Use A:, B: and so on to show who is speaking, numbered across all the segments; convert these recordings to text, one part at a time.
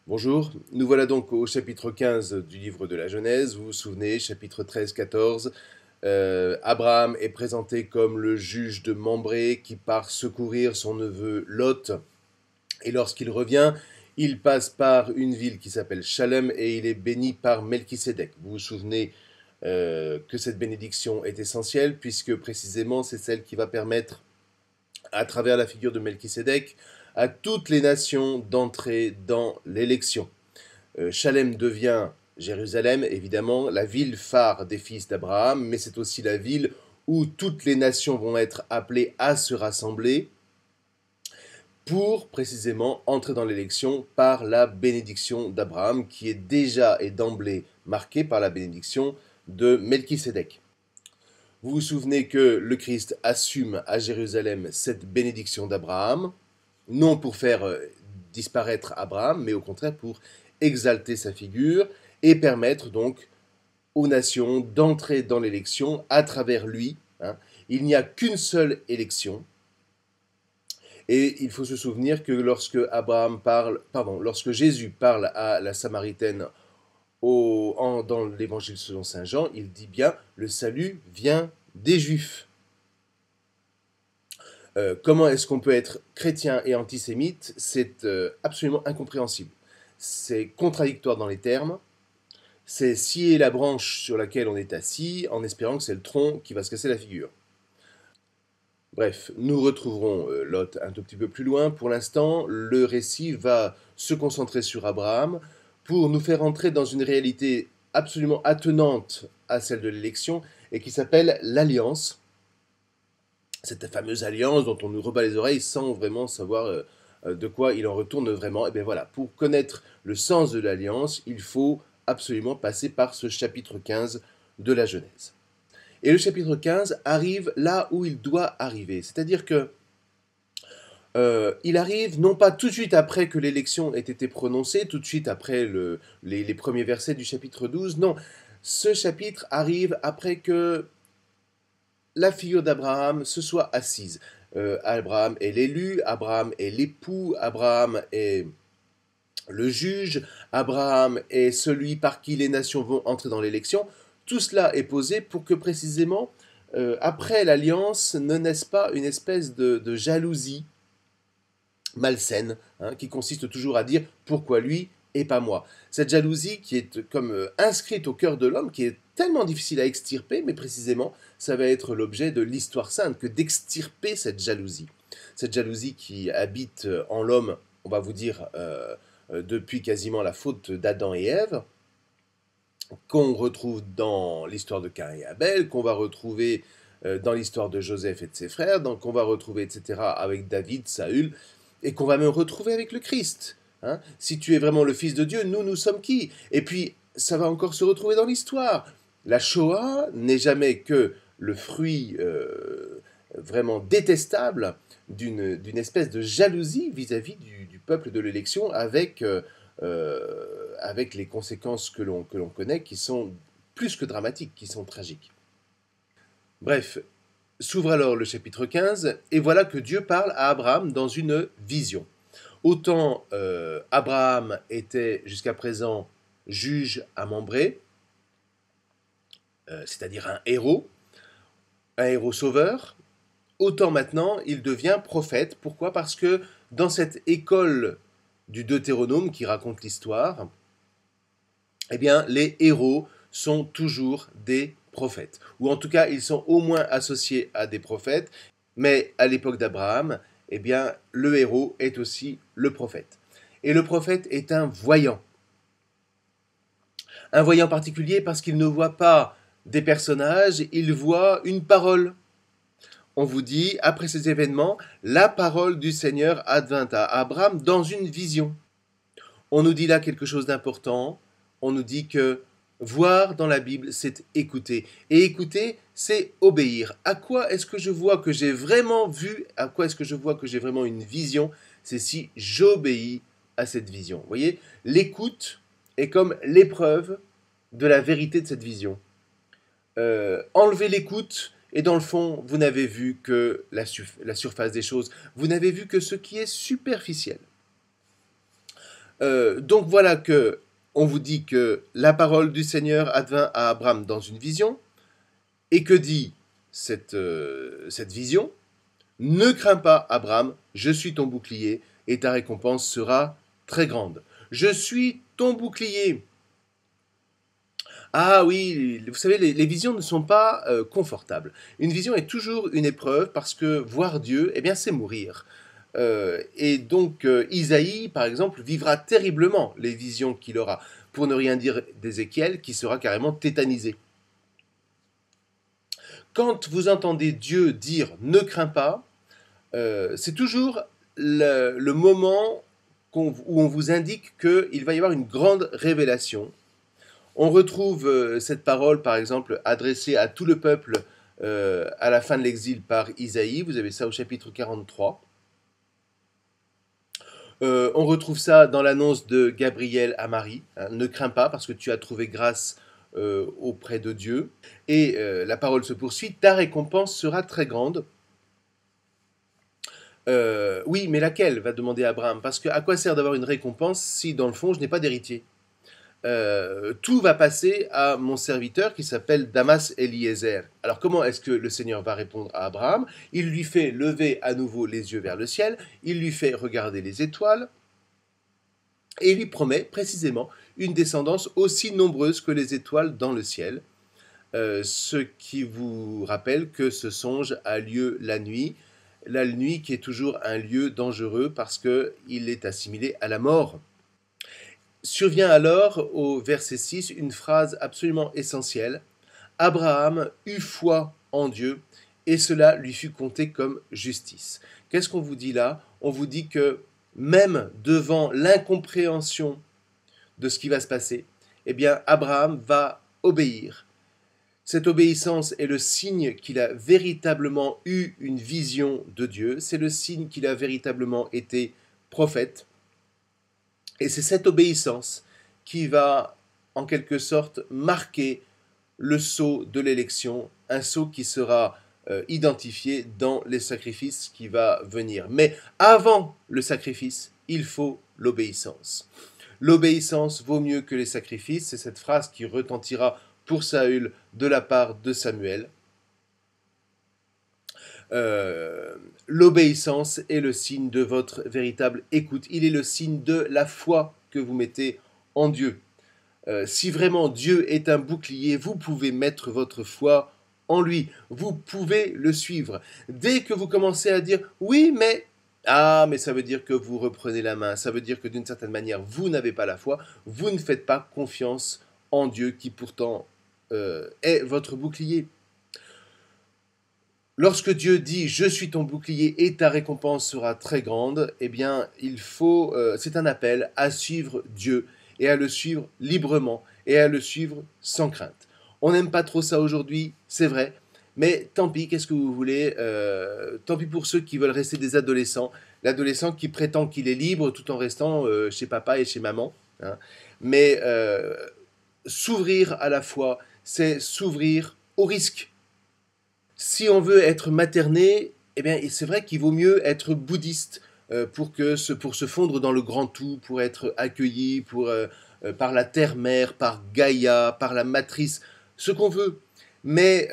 A: Bonjour, nous voilà donc au chapitre 15 du livre de la Genèse. Vous vous souvenez, chapitre 13-14, Abraham est présenté comme le juge de Mambré qui part secourir son neveu Lot. Et lorsqu'il revient, il passe par une ville qui s'appelle Shalem et il est béni par Melchisédek. Vous vous souvenez que cette bénédiction est essentielle puisque précisément c'est celle qui va permettre, à travers la figure de Melchisédek, à toutes les nations d'entrer dans l'élection. Chalem devient Jérusalem, évidemment, la ville phare des fils d'Abraham, mais c'est aussi la ville où toutes les nations vont être appelées à se rassembler pour précisément entrer dans l'élection par la bénédiction d'Abraham, qui est déjà et d'emblée marquée par la bénédiction de Melchisédek. Vous vous souvenez que le Christ assume à Jérusalem cette bénédiction d'Abraham, non pour faire disparaître Abraham, mais au contraire pour exalter sa figure et permettre donc aux nations d'entrer dans l'élection à travers lui. Il n'y a qu'une seule élection. Et il faut se souvenir que lorsque Jésus parle à la Samaritaine dans l'évangile selon saint Jean, il dit bien le salut vient des Juifs. Comment est-ce qu'on peut être chrétien et antisémite? C'est absolument incompréhensible. C'est contradictoire dans les termes. C'est scier la branche sur laquelle on est assis en espérant que c'est le tronc qui va se casser la figure. Bref, nous retrouverons Lot un tout petit peu plus loin. Pour l'instant, le récit va se concentrer sur Abraham pour nous faire entrer dans une réalité absolument attenante à celle de l'élection et qui s'appelle l'alliance. Cette fameuse alliance dont on nous rebat les oreilles sans vraiment savoir de quoi il en retourne vraiment. Et bien voilà, pour connaître le sens de l'alliance, il faut absolument passer par ce chapitre 15 de la Genèse. Et le chapitre 15 arrive là où il doit arriver. C'est-à-dire que il arrive non pas tout de suite après que l'élection ait été prononcée, tout de suite après les premiers versets du chapitre 12, non. Ce chapitre arrive après que la figure d'Abraham se soit assise. Abraham est l'élu, Abraham est l'époux, Abraham est le juge, Abraham est celui par qui les nations vont entrer dans l'élection. Tout cela est posé pour que précisément, après l'alliance, ne naisse pas une espèce de jalousie malsaine, qui consiste toujours à dire pourquoi lui et pas moi. Cette jalousie qui est comme inscrite au cœur de l'homme, qui est tellement difficile à extirper, mais précisément, ça va être l'objet de l'histoire sainte, que d'extirper cette jalousie. Cette jalousie qui habite en l'homme, on va vous dire, depuis quasiment la faute d'Adam et Ève, qu'on retrouve dans l'histoire de Caïn et Abel, qu'on va retrouver dans l'histoire de Joseph et de ses frères, qu'on va retrouver, etc., avec David, Saül, et qu'on va même retrouver avec le Christ. Si tu es vraiment le Fils de Dieu, nous sommes qui? Et puis, ça va encore se retrouver dans l'histoire. La Shoah n'est jamais que le fruit vraiment détestable d'une espèce de jalousie vis-à-vis du peuple de l'élection avec les conséquences que l'on connaît, qui sont plus que dramatiques, qui sont tragiques. Bref, s'ouvre alors le chapitre 15, et voilà que Dieu parle à Abraham dans une vision. Autant Abraham était jusqu'à présent juge à Mambré, c'est-à-dire un héros sauveur, autant maintenant il devient prophète. Pourquoi? Parce que dans cette école du Deutéronome qui raconte l'histoire, eh bien, les héros sont toujours des prophètes. Ou en tout cas, ils sont au moins associés à des prophètes. Mais à l'époque d'Abraham, eh bien, le héros est aussi le prophète. Et le prophète est un voyant. Un voyant particulier parce qu'il ne voit pas des personnages, il voit une parole. On vous dit, après ces événements, la parole du Seigneur advint à Abraham dans une vision. On nous dit là quelque chose d'important. On nous dit que voir dans la Bible, c'est écouter. Et écouter, c'est obéir. À quoi est-ce que je vois que j'ai vraiment vu, à quoi est-ce que je vois que j'ai vraiment une vision? C'est si j'obéis à cette vision. Vous voyez, l'écoute est comme l'épreuve de la vérité de cette vision. Enlevez l'écoute, et dans le fond, vous n'avez vu que la surface des choses. Vous n'avez vu que ce qui est superficiel. Donc voilà que on vous dit que la parole du Seigneur advint à Abraham dans une vision, et que dit cette vision? Ne crains pas, Abraham, je suis ton bouclier, et ta récompense sera très grande. Je suis ton bouclier. Ah oui, vous savez, les visions ne sont pas confortables. Une vision est toujours une épreuve parce que voir Dieu, eh bien, c'est mourir. Et donc, Isaïe, par exemple, vivra terriblement les visions qu'il aura, pour ne rien dire d'Ézéchiel, qui sera carrément tétanisé. Quand vous entendez Dieu dire « ne crains pas », c'est toujours le moment où on vous indique qu'il va y avoir une grande révélation. On retrouve cette parole, par exemple, adressée à tout le peuple à la fin de l'exil par Isaïe. Vous avez ça au chapitre 43. On retrouve ça dans l'annonce de Gabriel à Marie. Hein, ne crains pas parce que tu as trouvé grâce auprès de Dieu. Et la parole se poursuit. Ta récompense sera très grande. Oui, mais laquelle, va demander Abraham, parce que à quoi sert d'avoir une récompense si dans le fond je n'ai pas d'héritier? Tout va passer à mon serviteur qui s'appelle Damas Eliezer. Alors comment est-ce que le Seigneur va répondre à Abraham? Il lui fait lever à nouveau les yeux vers le ciel, il lui fait regarder les étoiles, et il lui promet précisément une descendance aussi nombreuse que les étoiles dans le ciel, ce qui vous rappelle que ce songe a lieu la nuit qui est toujours un lieu dangereux parce qu'il est assimilé à la mort. Survient alors, au verset 6, une phrase absolument essentielle. Abraham eut foi en Dieu, et cela lui fut compté comme justice. Qu'est-ce qu'on vous dit là? On vous dit que même devant l'incompréhension de ce qui va se passer, eh bien Abraham va obéir. Cette obéissance est le signe qu'il a véritablement eu une vision de Dieu, c'est le signe qu'il a véritablement été prophète. Et c'est cette obéissance qui va, en quelque sorte, marquer le sceau de l'élection, un sceau qui sera identifié dans les sacrifices qui va venir. Mais avant le sacrifice, il faut l'obéissance. L'obéissance vaut mieux que les sacrifices, c'est cette phrase qui retentira pour Saül de la part de Samuel. L'obéissance est le signe de votre véritable écoute. Il est le signe de la foi que vous mettez en Dieu. Si vraiment Dieu est un bouclier, vous pouvez mettre votre foi en lui. Vous pouvez le suivre. Dès que vous commencez à dire « oui, mais… » Ah, mais ça veut dire que vous reprenez la main. Ça veut dire que d'une certaine manière, vous n'avez pas la foi. Vous ne faites pas confiance en Dieu qui pourtant est votre bouclier. Lorsque Dieu dit « je suis ton bouclier et ta récompense sera très grande », eh bien, c'est un appel à suivre Dieu et à le suivre librement et à le suivre sans crainte. On n'aime pas trop ça aujourd'hui, c'est vrai, mais tant pis, qu'est-ce que vous voulez? Tant pis pour ceux qui veulent rester des adolescents, l'adolescent qui prétend qu'il est libre tout en restant chez papa et chez maman. Hein. Mais s'ouvrir à la foi, c'est s'ouvrir au risque. Si on veut être materné, eh bien, c'est vrai qu'il vaut mieux être bouddhiste pour se fondre dans le grand tout, pour être accueilli par la terre-mère, par Gaïa, par la matrice, ce qu'on veut. Mais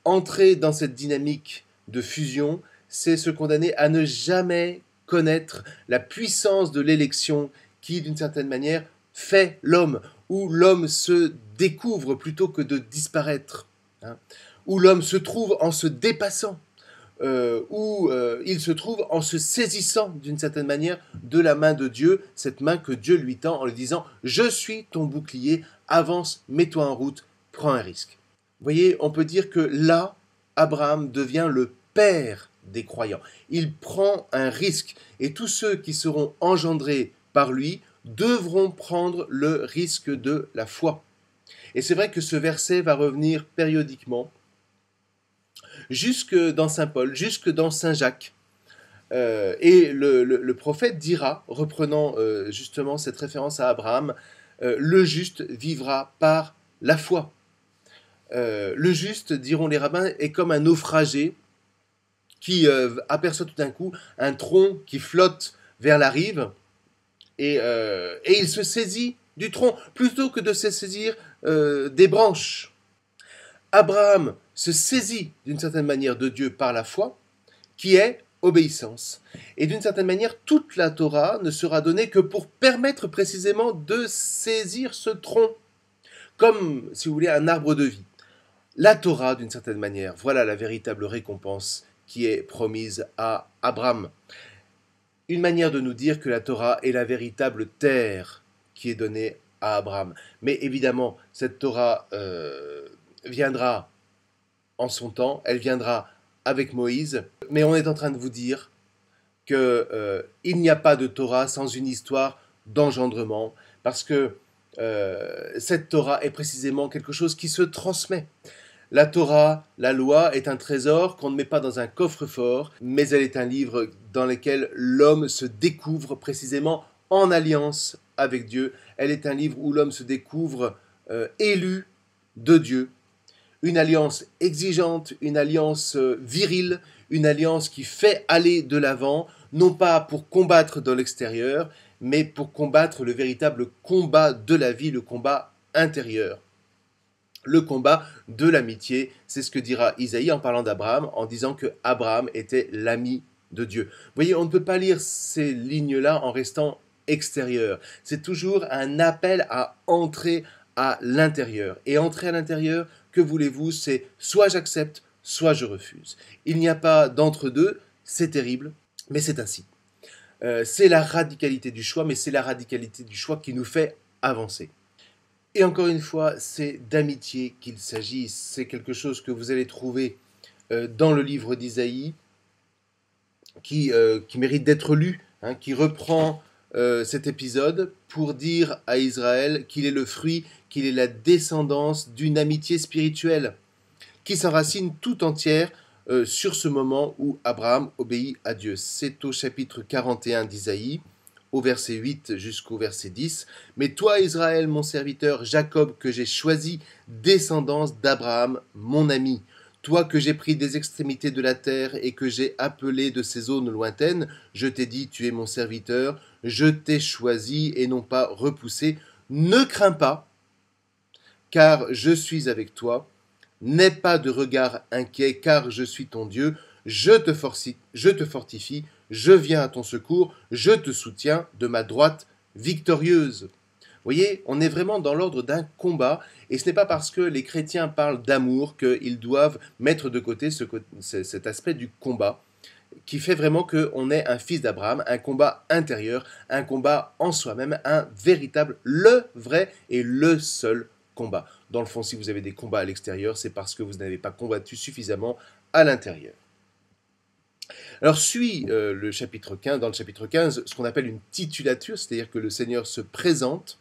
A: entrer dans cette dynamique de fusion, c'est se condamner à ne jamais connaître la puissance de l'élection qui, d'une certaine manière, fait l'homme, où l'homme se découvre plutôt que de disparaître. Hein. Où l'homme se trouve en se dépassant, où il se trouve en se saisissant d'une certaine manière de la main de Dieu, cette main que Dieu lui tend en lui disant « Je suis ton bouclier, avance, mets-toi en route, prends un risque ». Vous voyez, on peut dire que là, Abraham devient le père des croyants. Il prend un risque et tous ceux qui seront engendrés par lui devront prendre le risque de la foi. Et c'est vrai que ce verset va revenir périodiquement jusque dans Saint Paul, jusque dans Saint Jacques. Et le prophète dira, reprenant justement cette référence à Abraham, le juste vivra par la foi. Le juste, diront les rabbins, est comme un naufragé qui aperçoit tout d'un coup un tronc qui flotte vers la rive et il se saisit du tronc plutôt que de se saisir des branches. Abraham se saisit d'une certaine manière de Dieu par la foi, qui est obéissance. Et d'une certaine manière, toute la Torah ne sera donnée que pour permettre précisément de saisir ce tronc, comme, si vous voulez, un arbre de vie. La Torah, d'une certaine manière, voilà la véritable récompense qui est promise à Abraham. Une manière de nous dire que la Torah est la véritable terre qui est donnée à Abraham. Mais évidemment, cette Torah viendra en son temps, elle viendra avec Moïse, mais on est en train de vous dire qu'il n'y a pas de Torah sans une histoire d'engendrement, parce que cette Torah est précisément quelque chose qui se transmet. La Torah, la loi, est un trésor qu'on ne met pas dans un coffre-fort, mais elle est un livre dans lequel l'homme se découvre précisément en alliance avec Dieu. Elle est un livre où l'homme se découvre élu de Dieu. Une alliance exigeante, une alliance virile, une alliance qui fait aller de l'avant, non pas pour combattre dans l'extérieur, mais pour combattre le véritable combat de la vie, le combat intérieur. Le combat de l'amitié, c'est ce que dira Isaïe en parlant d'Abraham, en disant que Abraham était l'ami de Dieu. Vous voyez, on ne peut pas lire ces lignes-là en restant extérieur. C'est toujours un appel à entrer à l'intérieur. Et entrer à l'intérieur, que voulez-vous, c'est soit j'accepte, soit je refuse. Il n'y a pas d'entre-deux, c'est terrible, mais c'est ainsi. C'est la radicalité du choix, mais c'est la radicalité du choix qui nous fait avancer. Et encore une fois, c'est d'amitié qu'il s'agit. C'est quelque chose que vous allez trouver dans le livre d'Isaïe, qui mérite d'être lu, hein, qui reprend cet épisode pour dire à Israël qu'il est le fruit, qu'il est la descendance d'une amitié spirituelle, qui s'enracine tout entière sur ce moment où Abraham obéit à Dieu. C'est au chapitre 41 d'Isaïe, au verset 8 jusqu'au verset 10. « Mais toi, Israël, mon serviteur, Jacob, que j'ai choisi, descendance d'Abraham, mon ami, toi que j'ai pris des extrémités de la terre et que j'ai appelé de ces zones lointaines, je t'ai dit, tu es mon serviteur, je t'ai choisi et non pas repoussé. Ne crains pas, car je suis avec toi. N'aie pas de regard inquiet, car je suis ton Dieu. Je te fortifie, je viens à ton secours, je te soutiens de ma droite victorieuse. » Vous voyez, on est vraiment dans l'ordre d'un combat, et ce n'est pas parce que les chrétiens parlent d'amour qu'ils doivent mettre de côté cet aspect du combat, qui fait vraiment qu'on est un fils d'Abraham, un combat intérieur, un combat en soi-même, un véritable, le vrai et le seul combat. Dans le fond, si vous avez des combats à l'extérieur, c'est parce que vous n'avez pas combattu suffisamment à l'intérieur. Alors suit le chapitre 15, dans le chapitre 15, ce qu'on appelle une titulature, c'est-à-dire que le Seigneur se présente.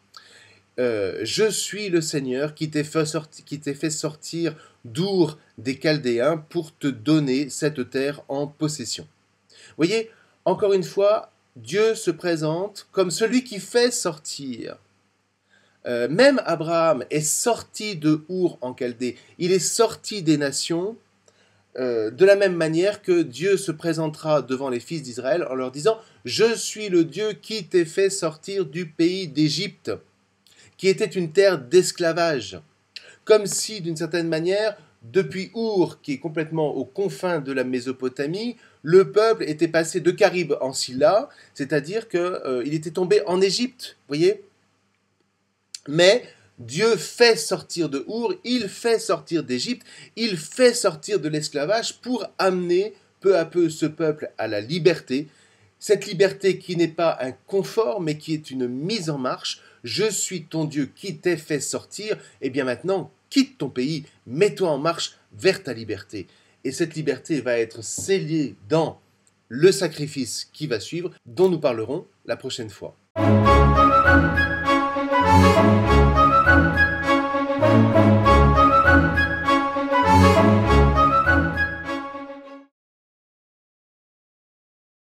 A: Je suis le Seigneur qui t'ai fait sortir d'Our des Chaldéens pour te donner cette terre en possession. Vous voyez, encore une fois, Dieu se présente comme celui qui fait sortir. Même Abraham est sorti de Our en Chaldée, il est sorti des nations, de la même manière que Dieu se présentera devant les fils d'Israël en leur disant « Je suis le Dieu qui t'ai fait sortir du pays d'Égypte » qui était une terre d'esclavage. Comme si, d'une certaine manière, depuis Our, qui est complètement aux confins de la Mésopotamie, le peuple était passé de Caribe en Silla, c'est-à-dire qu'il était tombé en Égypte, voyez. Mais Dieu fait sortir de Our, il fait sortir d'Égypte, il fait sortir de l'esclavage pour amener peu à peu ce peuple à la liberté. Cette liberté qui n'est pas un confort, mais qui est une mise en marche. Je suis ton Dieu qui t'ai fait sortir, et bien maintenant, quitte ton pays, mets-toi en marche vers ta liberté. Et cette liberté va être scellée dans le sacrifice qui va suivre, dont nous parlerons la prochaine fois.